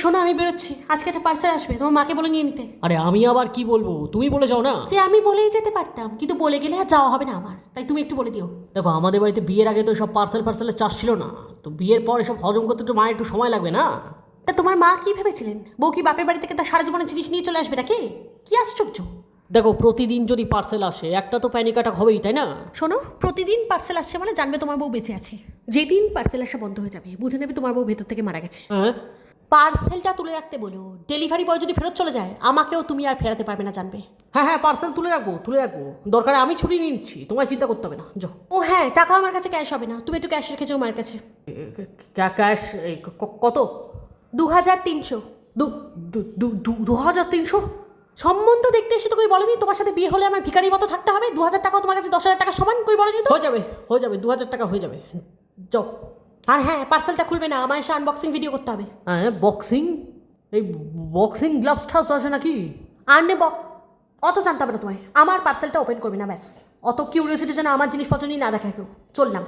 শোনো আমি বেরোচ্ছি, আজকে একটা পার্সেল আসবে, তোমার মাকে বলে নিয়ে নিতে। আরে আমি আবার কি বলবো, তুমি বলে যাও না। যে আমি বলেই যেতে পারতাম, কিন্তু বলে গেলে আর যাওয়া হবে না আমার, তাই তুমি একটু বলে দিও। দেখো আমাদের বাড়িতে বিয়ের আগে তো সব পার্সেলের চাষ ছিল না, তো বিয়ের পর এসব হজম করতে তো মায়ের একটু সময় লাগবে না। তা তোমার মা কি ভেবেছিলেন, বউ কি বাপের বাড়ি থেকে তার সারা জীবনের জিনিস নিয়ে চলে আসবে নাকি? কি আশ্চর্য। দেখো প্রতিদিন যদি পার্সেল আসে একটা তো প্যানিক অ্যাটাক হবেই, তাই না? শোনো, প্রতিদিন পার্সেল আসছে মানে জানবে তোমার বউ বেঁচে আছে। যেদিন পার্সেল আসা বন্ধ হয়ে যাবে বুঝে নেবে তোমার বউ ভেতর থেকে মারা গেছে। হ্যাঁ, পার্সেলটা তুলে রাখতে বলো, ডেলিভারি বয় যদি ফেরত চলে যায় আমাকেও তুমি আর ফেরাতে পারবে না, জানবে। হ্যাঁ হ্যাঁ, পার্সেল তুলে রাখবো। দরকারে আমি ছুটি নিয়ে নিচ্ছি, তোমায় চিন্তা করতে হবে না। যাও। ও হ্যাঁ, টাকা আমার কাছে ক্যাশ হবে না, তুমি একটু ক্যাশ রেখে যাও মায়ের কাছে। ক্যাশ কত? 2300। 2300? সম্বন্ধ দেখতে এসে তো কই বলেনি তোমার সাথে বিয়ে হলে আমার ভিখারির মতো থাকতে হবে, 2000 টাকাও তোমার কাছে 10,000 টাকা সমান, কই বলেনি তো। হয়ে যাবে 2000 টাকা হয়ে যাবে। যাও। আর হ্যাঁ, পার্সেলটা খুলবে না, আমার এসে আনবক্সিং ভিডিও করতে হবে। হ্যাঁ, বক্সিং? এই বক্সিং গ্লাভস ঠাভস আসে নাকি? আর নে অত জানতে হবে না তোমায়, আমার পার্সেলটা ওপেন করবে না ব্যাস। অত কিউরিওসিটি যেন আমার জিনিসপত্র নিয়ে না দেখা কেউ। চললাম।